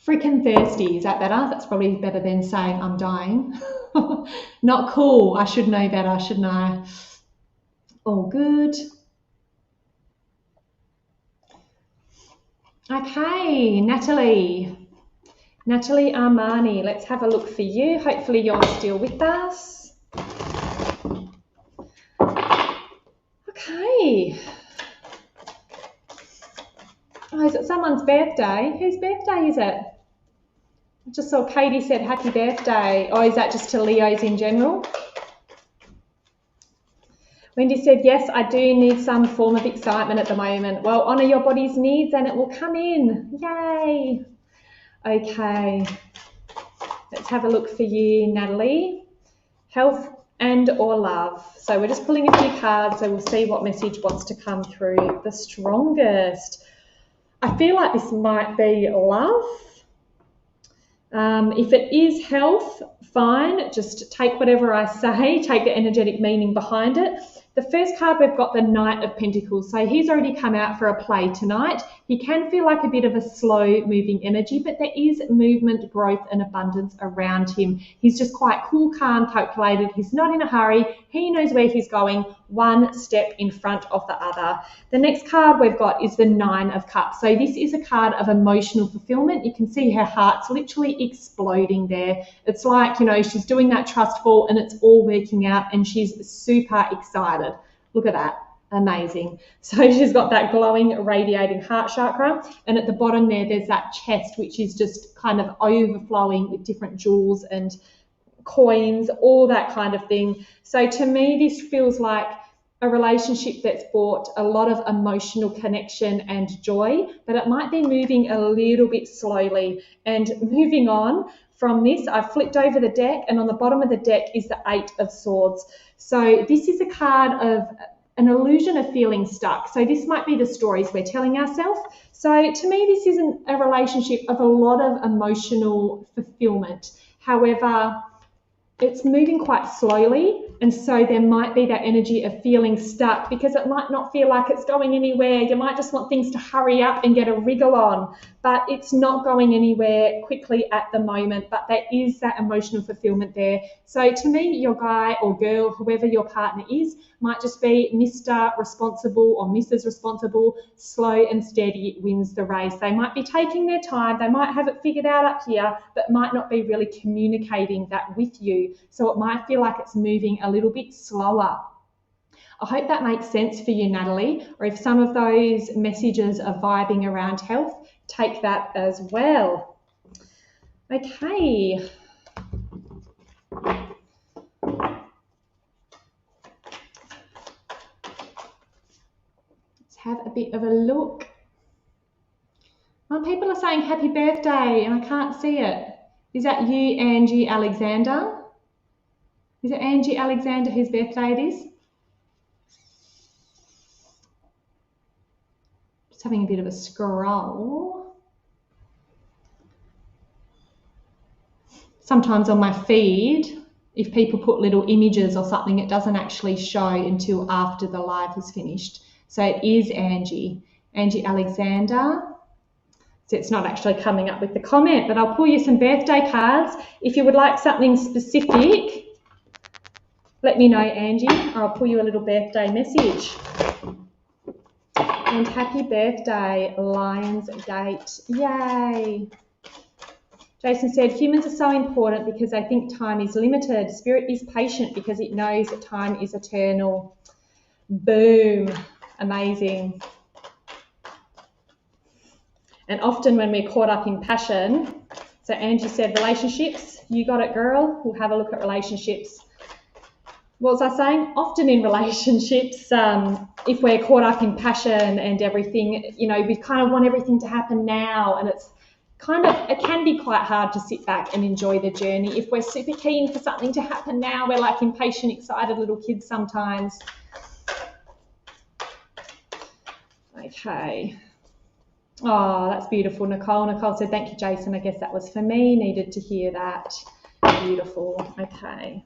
Freaking thirsty. Is that better? That's probably better than saying I'm dying. Not cool. I should know better, shouldn't I? All good. Okay, Natalie Armani. Let's have a look for you. Hopefully you're still with us. Okay. Oh, is it someone's birthday? Whose birthday is it? I just saw Katie said happy birthday. Oh, is that just to Leos in general? Wendy said, yes, I do need some form of excitement at the moment. Well, honour your body's needs and it will come in. Yay. Okay. Let's have a look for you, Natalie. Health and or love. So we're just pulling a few cards, so we'll see what message wants to come through the strongest. I feel like this might be love. If it is health, fine. Just take whatever I say, take the energetic meaning behind it. The first card, we've got the Knight of Pentacles. So he's already come out for a play tonight. He can feel like a bit of a slow moving energy, but there is movement, growth and abundance around him. He's just quite cool, calm, calculated. He's not in a hurry. He knows where he's going, one step in front of the other. The next card we've got is the Nine of Cups. So this is a card of emotional fulfillment. You can see her heart's literally exploding there. It's like, she's doing that trust fall and it's all working out and she's super excited. Look at that. Amazing. So she's got that glowing, radiating heart chakra. And at the bottom there, there's that chest, which is just kind of overflowing with different jewels and coins, all that kind of thing. So to me, this feels like a relationship that's brought a lot of emotional connection and joy, but it might be moving a little bit slowly. And moving on from this, I've flipped over the deck, and on the bottom of the deck is the Eight of Swords. So this is a card of an illusion of feeling stuck. So this might be the stories we're telling ourselves. So to me, this isn't a relationship of a lot of emotional fulfillment. However, it's moving quite slowly, and so there might be that energy of feeling stuck because it might not feel like it's going anywhere. You might just want things to hurry up and get a wriggle on, but it's not going anywhere quickly at the moment, but there is that emotional fulfillment there. So to me, your guy or girl, whoever your partner is, might just be Mr. Responsible or Mrs. Responsible. Slow and steady wins the race. They might be taking their time. They might have it figured out up here, but might not be really communicating that with you. So it might feel like it's moving a little bit slower. I hope that makes sense for you, Natalie, or if some of those messages are vibing around health, take that as well. Okay. Let's have a bit of a look. Well, people are saying happy birthday and I can't see it. Is that you, Angie Alexander? Is it Angie Alexander whose birthday it is? Just having a bit of a scroll. sometimes on my feed, if people put little images or something, it doesn't actually show until after the live is finished. So it is Angie Alexander. So it's not actually coming up with the comment, but I'll pull you some birthday cards. If you would like something specific, let me know, Angie, or I'll pull you a little birthday message. And happy birthday, Lions Gate. Yay. Jason said, humans are so important because they think time is limited. Spirit is patient because it knows that time is eternal. Boom. Amazing. And often when we're caught up in passion, so Angie said relationships, you got it, girl. We'll have a look at relationships. What was I saying? Often in relationships, if we're caught up in passion and everything, you know, we kind of want everything to happen now, and it can be quite hard to sit back and enjoy the journey. If we're super keen for something to happen now, we're like impatient, excited little kids sometimes. Okay. Oh, that's beautiful, Nicole. Nicole said, thank you, Jason. I guess that was for me. Needed to hear that. Beautiful. Okay.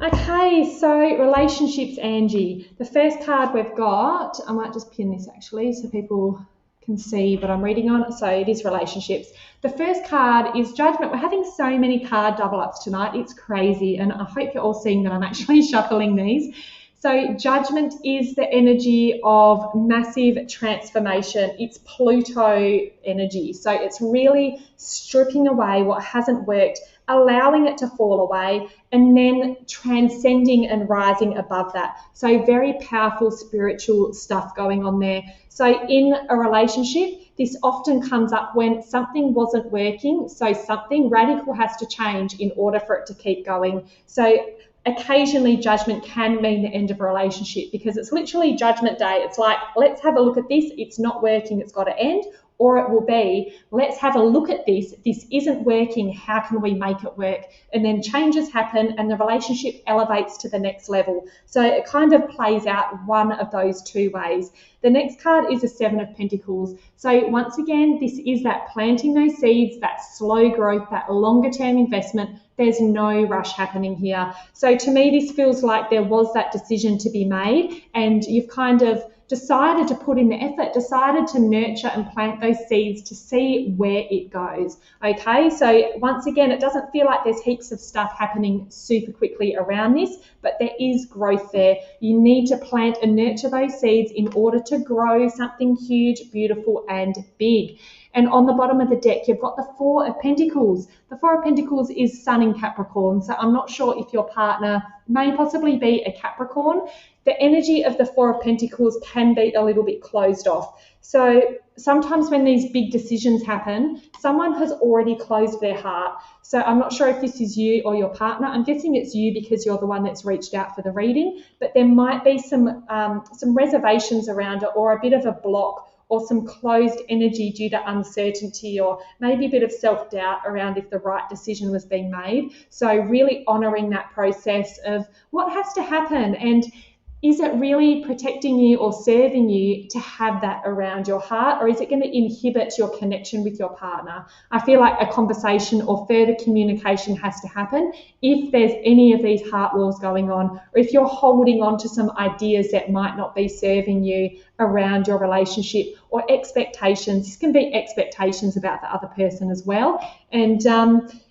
Okay, so relationships, Angie. The first card we've got, I might just pin this actually so people can see what I'm reading on. So it is relationships. The first card is judgment. We're having so many card double ups tonight. It's crazy. And I hope you're all seeing that I'm actually shuffling these. So judgment is the energy of massive transformation. It's Pluto energy. So it's really stripping away what hasn't worked, allowing it to fall away, and then transcending and rising above that. So very powerful spiritual stuff going on there. So in a relationship, this often comes up when something wasn't working. So something radical has to change in order for it to keep going. So occasionally judgment can mean the end of a relationship because it's literally judgment day. It's like, let's have a look at this. It's not working. It's got to end. Or it will be, let's have a look at this. This isn't working. How can we make it work? And then changes happen and the relationship elevates to the next level. So it kind of plays out one of those two ways. The next card is a Seven of Pentacles. So once again, this is that planting those seeds, that slow growth, that longer term investment. There's no rush happening here. So to me, this feels like there was that decision to be made and you've kind of decided to put in the effort, decided to nurture and plant those seeds to see where it goes. Okay, so once again, it doesn't feel like there's heaps of stuff happening super quickly around this, but there is growth there. You need to plant and nurture those seeds in order to grow something huge, beautiful, and big. And on the bottom of the deck, you've got the Four of Pentacles. The Four of Pentacles is Sun in Capricorn. So I'm not sure if your partner may possibly be a Capricorn. The energy of the Four of Pentacles can be a little bit closed off. So sometimes when these big decisions happen, someone has already closed their heart. So I'm not sure if this is you or your partner. I'm guessing it's you because you're the one that's reached out for the reading, but there might be some reservations around it or a bit of a block or some closed energy due to uncertainty or maybe a bit of self-doubt around if the right decision was being made. So really honouring that process of what has to happen and is it really protecting you or serving you to have that around your heart, or is it going to inhibit your connection with your partner? I feel like a conversation or further communication has to happen if there's any of these heart walls going on, or if you're holding on to some ideas that might not be serving you around your relationship or expectations. This can be expectations about the other person as well. And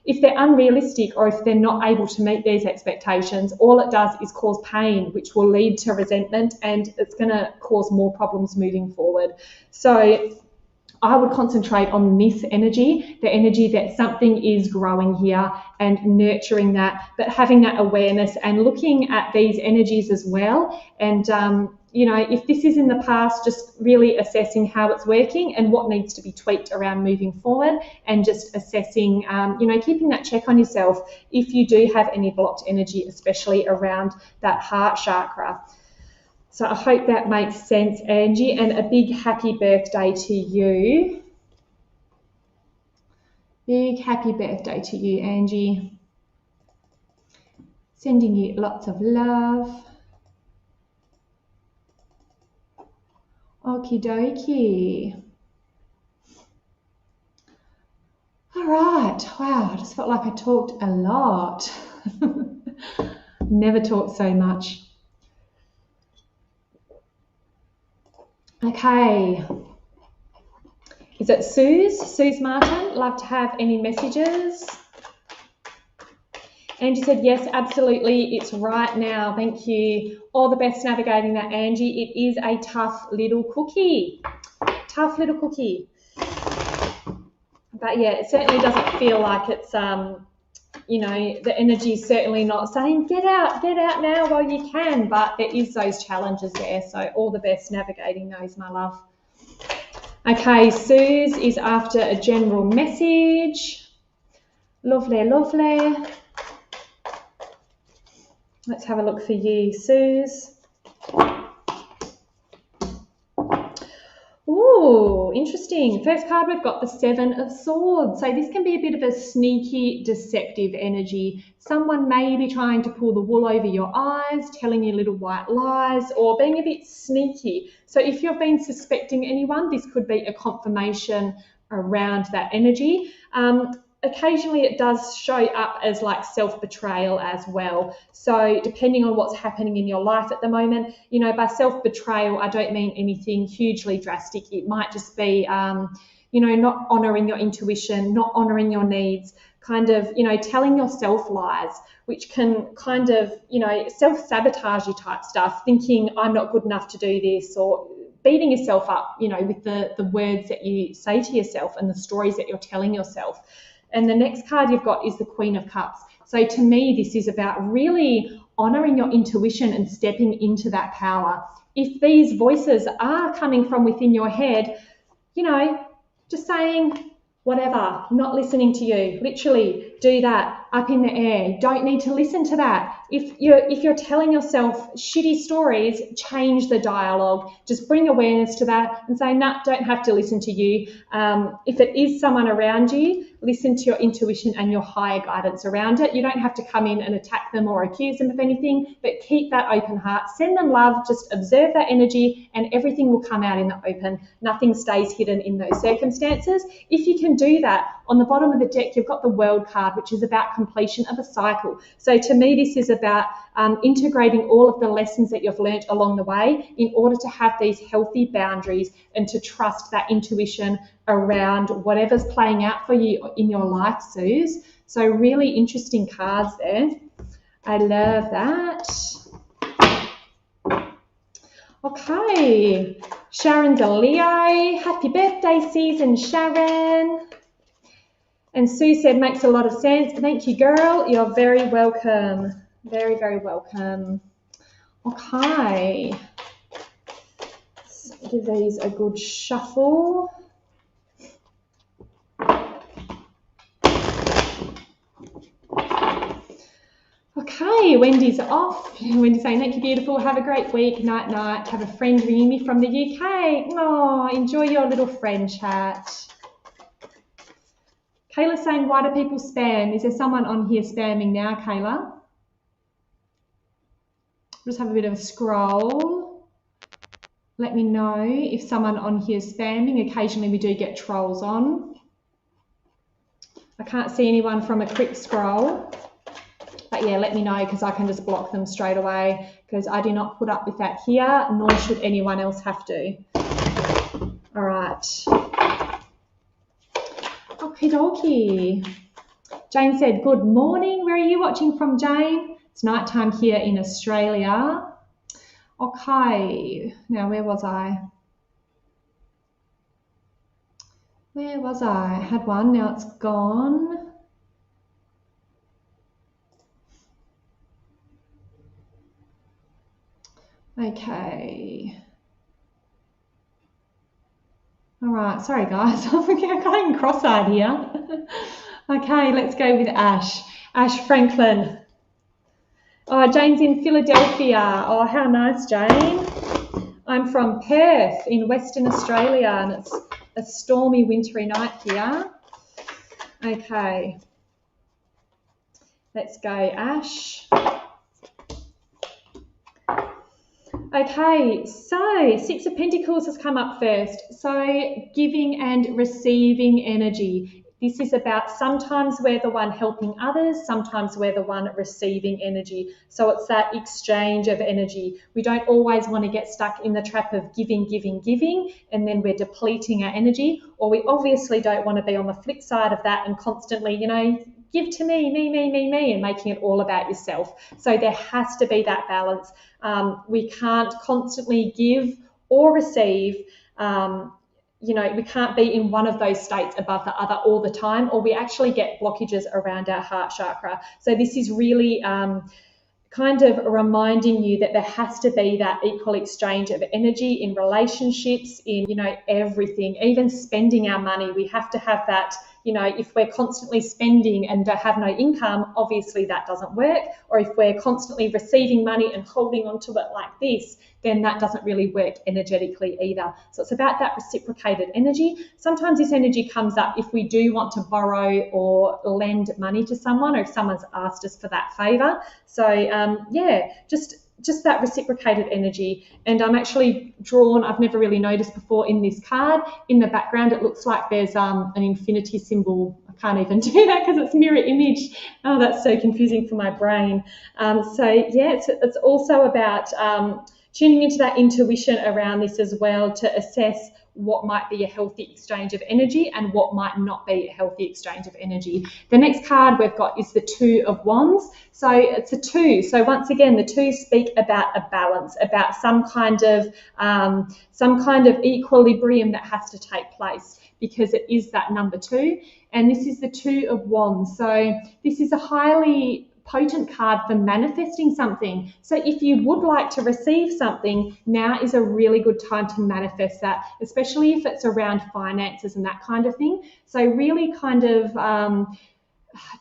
if they're unrealistic or if they're not able to meet these expectations, all it does is cause pain, which will lead to resentment and it's going to cause more problems moving forward. So I would concentrate on this energy, the energy that something is growing here and nurturing that, but having that awareness and looking at these energies as well. And, you know, if this is in the past, just really assessing how it's working and what needs to be tweaked around moving forward and just assessing, you know, keeping that check on yourself if you do have any blocked energy, especially around that heart chakra. So I hope that makes sense, Angie, and a big happy birthday to you. Big happy birthday to you, Angie. Sending you lots of love. Okie dokie. right. Wow, I just felt like I talked a lot. Never talked so much. Okay. Is it Suze? Suze Martin? Love to have any messages. Angie said, yes, absolutely. It's right now. Thank you. All the best navigating that, Angie. It is a tough little cookie. Tough little cookie. But yeah, it certainly doesn't feel like it's, you know, the energy is certainly not saying get out now while you can, but there is those challenges there. So all the best navigating those, my love. Okay, Suze is after a general message. Lovely, lovely. Let's have a look for you, Suze. Ooh, interesting. First card, we've got the Seven of Swords. So this can be a bit of a sneaky, deceptive energy. Someone may be trying to pull the wool over your eyes, telling you little white lies, or being a bit sneaky. So if you've been suspecting anyone, this could be a confirmation around that energy. Occasionally it does show up as like self-betrayal as well. So depending on what's happening in your life at the moment, you know, by self-betrayal, I don't mean anything hugely drastic. It might just be, you know, not honouring your intuition, not honouring your needs, kind of, you know, telling yourself lies, which can kind of, you know, self-sabotage type stuff, thinking I'm not good enough to do this, or beating yourself up, you know, with the words that you say to yourself and the stories that you're telling yourself. And the next card you've got is the Queen of Cups. So to me, this is about really honouring your intuition and stepping into that power. If these voices are coming from within your head, you know, just saying whatever, not listening to you, literally do that, up in the air. Don't need to listen to that. If you're telling yourself shitty stories, change the dialogue. Just bring awareness to that and say, nah, don't have to listen to you. If it is someone around you, listen to your intuition and your higher guidance around it. You don't have to come in and attack them or accuse them of anything, but keep that open heart. Send them love, just observe that energy and everything will come out in the open. Nothing stays hidden in those circumstances. If you can do that, on the bottom of the deck, you've got the World card, which is about completion of a cycle. So to me, this is about integrating all of the lessons that you've learnt along the way in order to have these healthy boundaries and to trust that intuition around whatever's playing out for you in your life, Suze. So really interesting cards there. I love that. Okay, Sharon's a Leo. Happy birthday season, Sharon. And Sue said, makes a lot of sense. Thank you, girl. You're very welcome. Very, very welcome. Okay. Let's give these a good shuffle. Okay, Wendy's off. Wendy's saying, thank you, beautiful. Have a great week. Night, night. Have a friend ringing me from the UK. Oh, enjoy your little friend chat. Kayla's saying, why do people spam? Is there someone on here spamming now, Kayla? Just have a bit of a scroll. Let me know if someone on here is spamming. Occasionally we do get trolls on. I can't see anyone from a quick scroll. But yeah, let me know because I can just block them straight away because I do not put up with that here, nor should anyone else have to. All right. Okie dokie. Jane said, good morning. Where are you watching from, Jane? It's nighttime here in Australia. Okay. Now, where was I? Where was I? I had one. Now it's gone. Okay. All right. Sorry, guys. I'm getting cross-eyed here. Okay, let's go with Ash. Ash Franklin. Oh, Jane's in Philadelphia. Oh, how nice, Jane. I'm from Perth in Western Australia, and it's a stormy, wintry night here. Okay. Let's go, Ash. Okay, so Six of Pentacles has come up first. So giving and receiving energy. This is about sometimes we're the one helping others, sometimes we're the one receiving energy. So it's that exchange of energy. We don't always want to get stuck in the trap of giving, giving, giving, and then we're depleting our energy. Or we obviously don't want to be on the flip side of that and constantly, give to me, me, and making it all about yourself. So there has to be that balance. We can't constantly give or receive. We can't be in one of those states above the other all the time, or we actually get blockages around our heart chakra. So this is really kind of reminding you that there has to be that equal exchange of energy in relationships, in, everything, even spending our money. We have to have that. If we're constantly spending and have no income, obviously that doesn't work. Or if we're constantly receiving money and holding onto it like this, then that doesn't really work energetically either. So it's about that reciprocated energy. Sometimes this energy comes up if we do want to borrow or lend money to someone, or if someone's asked us for that favor. So just that reciprocated energy. And I'm actually drawn, I've never really noticed before in this card, in the background it looks like there's an infinity symbol. I can't even do that because it's mirror image. Oh, that's so confusing for my brain. It's also about tuning into that intuition around this as well, to assess what might be a healthy exchange of energy and what might not be a healthy exchange of energy. The next card we've got is the Two of Wands. So it's a two. So once again, the two speak about a balance, about some kind of equilibrium that has to take place, because it is that number two. And this is the Two of Wands. So this is a highly potent card for manifesting something. So if you would like to receive something, now is a really good time to manifest that, especially if it's around finances and that kind of thing. So really kind of,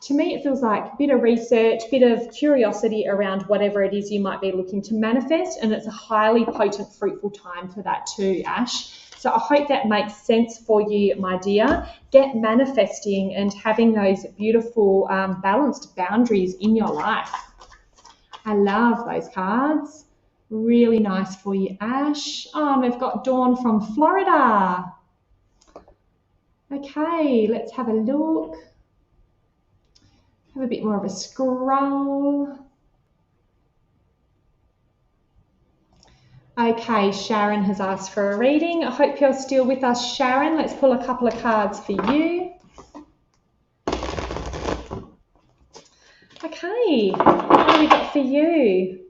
to me, it feels like a bit of research, bit of curiosity around whatever it is you might be looking to manifest. And it's a highly potent, fruitful time for that too, Ash. So I hope that makes sense for you, my dear. Get manifesting and having those beautiful balanced boundaries in your life. I love those cards. Really nice for you, Ash. Oh, and we've got Dawn from Florida. Okay, let's have a look. Have a bit more of a scroll. Okay, Sharon has asked for a reading. I hope you're still with us, Sharon. Let's pull a couple of cards for you. Okay, what have we got for you?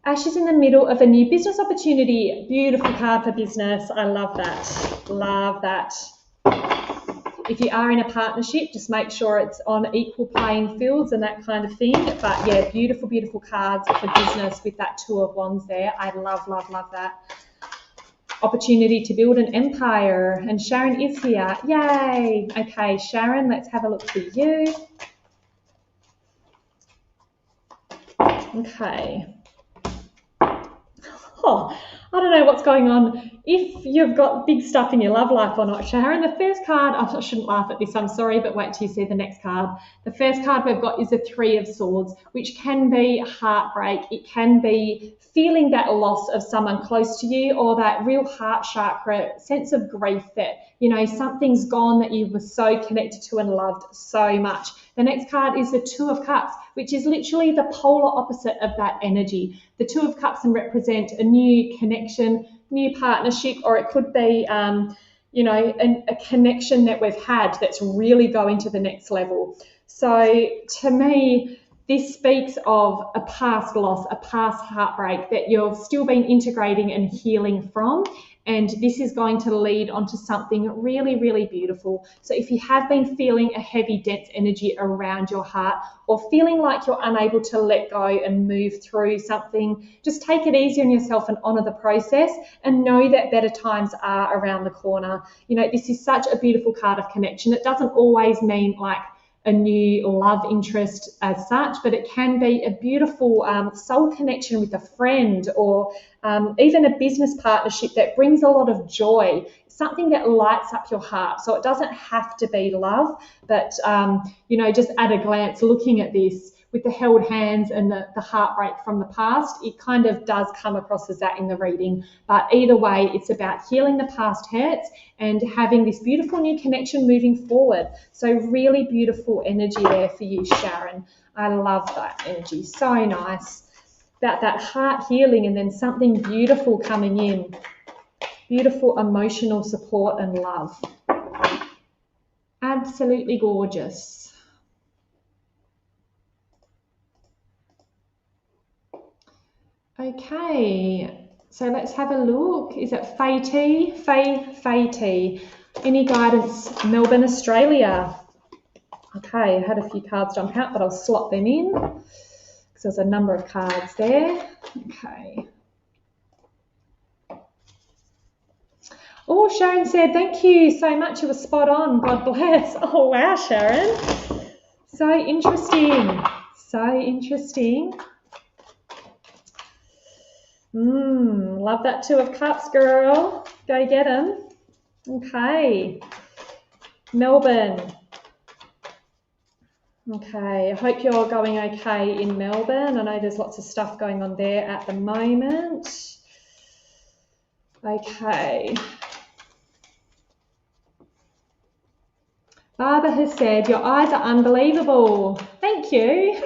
Ash is in the middle of a new business opportunity. Beautiful card for business. I love that. Love that. If you are in a partnership, just make sure it's on equal playing fields and that kind of thing. But yeah, beautiful, beautiful cards for business with that Two of Wands there. I love, love, love that. Opportunity to build an empire. And Sharon is here. Yay. Okay, Sharon, let's have a look for you. Okay. Oh, I don't know what's going on. If you've got big stuff in your love life or not, Sharon, the first card, I shouldn't laugh at this, I'm sorry, but wait till you see the next card. The first card we've got is the Three of Swords, which can be heartbreak. It can be feeling that loss of someone close to you, or that real heart chakra sense of grief that, something's gone that you were so connected to and loved so much. The next card is the Two of Cups, which is literally the polar opposite of that energy. The Two of Cups can represent a new connection, new partnership, or it could be, a connection that we've had that's really going to the next level. So to me, this speaks of a past loss, a past heartbreak that you've still been integrating and healing from. And this is going to lead onto something really, really beautiful. So if you have been feeling a heavy, dense energy around your heart, or feeling like you're unable to let go and move through something, just take it easy on yourself and honor the process, and know that better times are around the corner. This is such a beautiful card of connection. It doesn't always mean like a new love interest as such, but it can be a beautiful soul connection with a friend, or even a business partnership that brings a lot of joy, something that lights up your heart. So it doesn't have to be love, but just at a glance looking at this, with the held hands and the heartbreak from the past. It kind of does come across as that in the reading. But either way, it's about healing the past hurts and having this beautiful new connection moving forward. So really beautiful energy there for you, Sharon. I love that energy. So nice. About that heart healing and then something beautiful coming in. Beautiful emotional support and love. Absolutely gorgeous. Okay, so let's have a look. Is it Faye T? Faye T. Any guidance, Melbourne, Australia? Okay, I had a few cards jump out, but I'll slot them in because there's a number of cards there. Okay. Oh, Sharon said, thank you so much. It was spot on. God bless. Oh, wow, Sharon. So interesting. So interesting. Love that Two of Cups, girl. Go get them. Okay. Melbourne. Okay, I hope you're going okay in Melbourne. I know there's lots of stuff going on there at the moment. Okay. Barbara has said, your eyes are unbelievable. Thank you.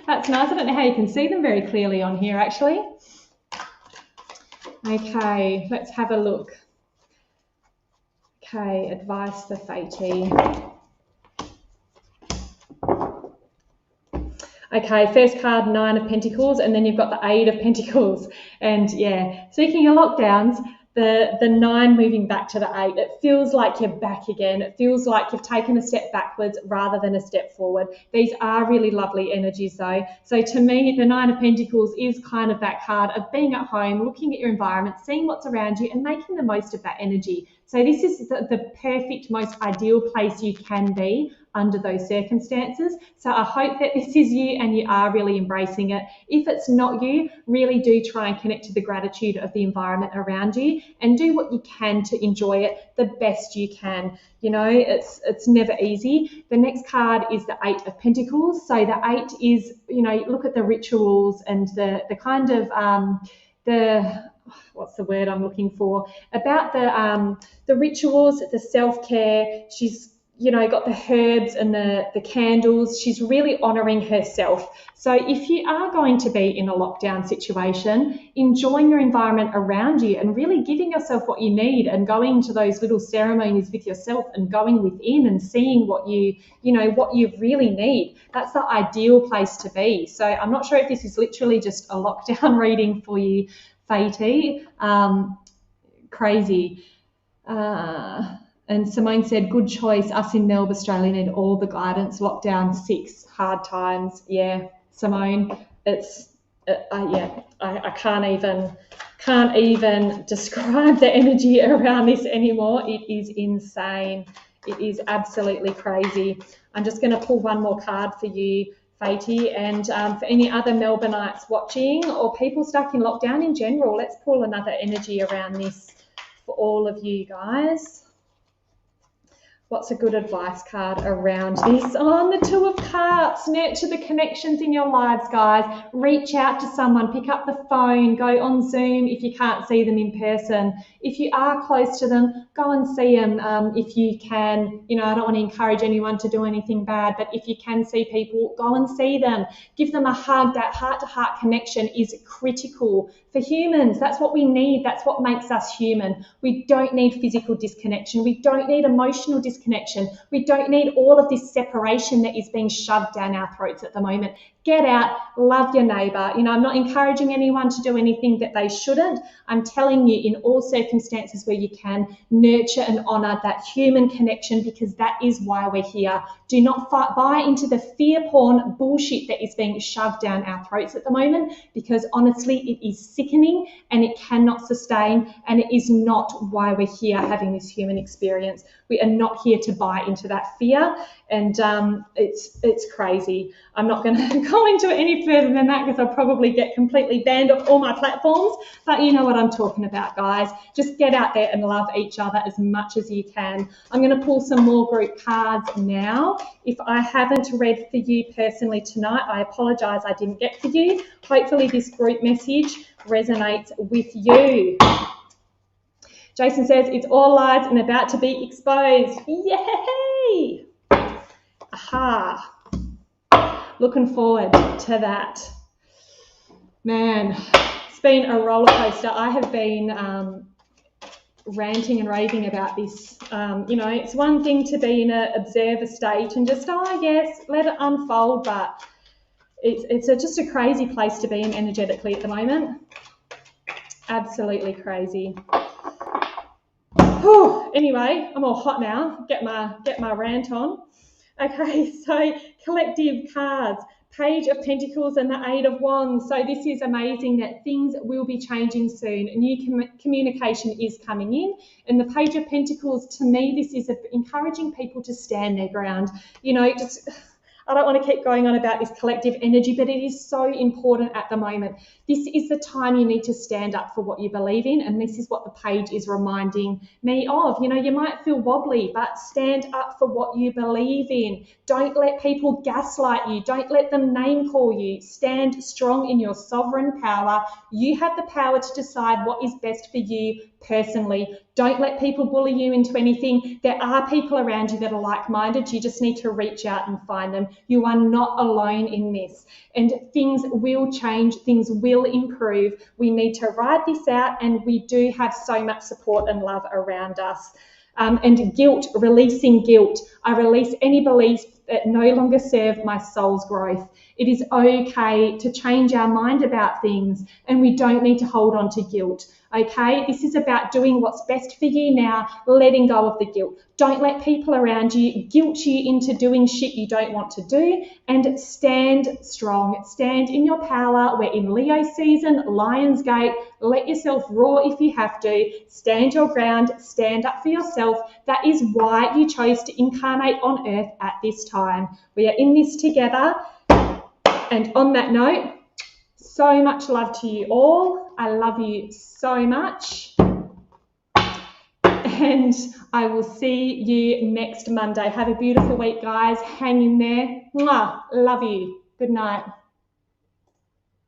That's nice. I don't know how you can see them very clearly on here, actually. Okay, let's have a look. Okay, advice for Fatey. Okay, first card, 9 of Pentacles, and then you've got the 8 of Pentacles. And yeah, speaking of lockdowns, the 9 moving back to the 8, it feels like you're back again. It feels like you've taken a step backwards rather than a step forward. These are really lovely energies though. So to me, the 9 of Pentacles is kind of that card of being at home, looking at your environment, seeing what's around you and making the most of that energy. So this is the perfect, most ideal place you can be under those circumstances. So I hope that this is you and you are really embracing it. If it's not you, really do try and connect to the gratitude of the environment around you and do what you can to enjoy it the best you can. You know, it's never easy. The next card is the 8 of Pentacles. So the 8 is, you know, look at the rituals and the kind of what's the word I'm looking for? About the rituals, the self-care. She's, you know, got the herbs and the candles. She's really honouring herself. So if you are going to be in a lockdown situation, enjoying your environment around you and really giving yourself what you need and going to those little ceremonies with yourself and going within and seeing what you really need. That's the ideal place to be. So I'm not sure if this is literally just a lockdown reading for you, Fatey. Crazy. And Simone said, good choice. Us in Melbourne, Australia need all the guidance. Lockdown 6, hard times. Yeah, Simone, it's, I can't even describe the energy around this anymore. It is insane. It is absolutely crazy. I'm just going to pull one more card for you, Fatey, and for any other Melbourneites watching or people stuck in lockdown in general, let's pull another energy around this for all of you guys. What's a good advice card around this? Oh, and the 2 of Cups. Nurture the connections in your lives, guys. Reach out to someone. Pick up the phone. Go on Zoom if you can't see them in person. If you are close to them, go and see them if you can. You know, I don't want to encourage anyone to do anything bad, but if you can see people, go and see them. Give them a hug. That heart-to-heart connection is critical for humans. That's what we need. That's what makes us human. We don't need physical disconnection. We don't need emotional disconnection. We don't need all of this separation that is being shoved down our throats at the moment. Get out, love your neighbour. You know, I'm not encouraging anyone to do anything that they shouldn't. I'm telling you, in all circumstances where you can, nurture and honour that human connection, because that is why we're here. Do not buy into the fear porn bullshit that is being shoved down our throats at the moment, because honestly, it is sickening and it cannot sustain, and it is not why we're here having this human experience. We are not here to buy into that fear, and it's crazy. I'm not going to go into it any further than that because I'll probably get completely banned off all my platforms. But you know what I'm talking about, guys. Just get out there and love each other as much as you can. I'm going to pull some more group cards now. If I haven't read for you personally tonight, I apologise I didn't get for you. Hopefully this group message resonates with you. Jason says, it's all lies and about to be exposed. Yay! Aha. Looking forward to that. Man, it's been a roller coaster. I have been ranting and raving about this. You know, it's one thing to be in an observer state and just, oh, yes, let it unfold, but it's just a crazy place to be in energetically at the moment. Absolutely crazy. Whew. Anyway, I'm all hot now. Get my rant on. Okay, so collective cards, Page of Pentacles and the Eight of Wands. So this is amazing that things will be changing soon. A new communication is coming in. And the Page of Pentacles, to me, this is encouraging people to stand their ground. You know, just... I don't want to keep going on about this collective energy, but it is so important at the moment. This is the time you need to stand up for what you believe in, and this is what the page is reminding me of. You know, you might feel wobbly, but stand up for what you believe in. Don't let people gaslight you. Don't let them name call you. Stand strong in your sovereign power. You have the power to decide what is best for you personally. Don't let people bully you into anything. There are people around you that are like-minded. You just need to reach out and find them. You are not alone in this. And things will change. Things will improve. We need to ride this out, and we do have so much support and love around us. And guilt, releasing guilt. I release any beliefs that no longer serve my soul's growth. It is okay to change our mind about things, and we don't need to hold on to guilt. Okay, this is about doing what's best for you now, letting go of the guilt. Don't let people around you guilt you into doing shit you don't want to do, and stand strong. Stand in your power. We're in Leo season, Lionsgate. Let yourself roar if you have to. Stand your ground. Stand up for yourself. That is why you chose to incarnate on earth at this time. We are in this together. And on that note, so much love to you all. I love you so much. And I will see you next Monday. Have a beautiful week, guys. Hang in there. Mwah. Love you. Good night.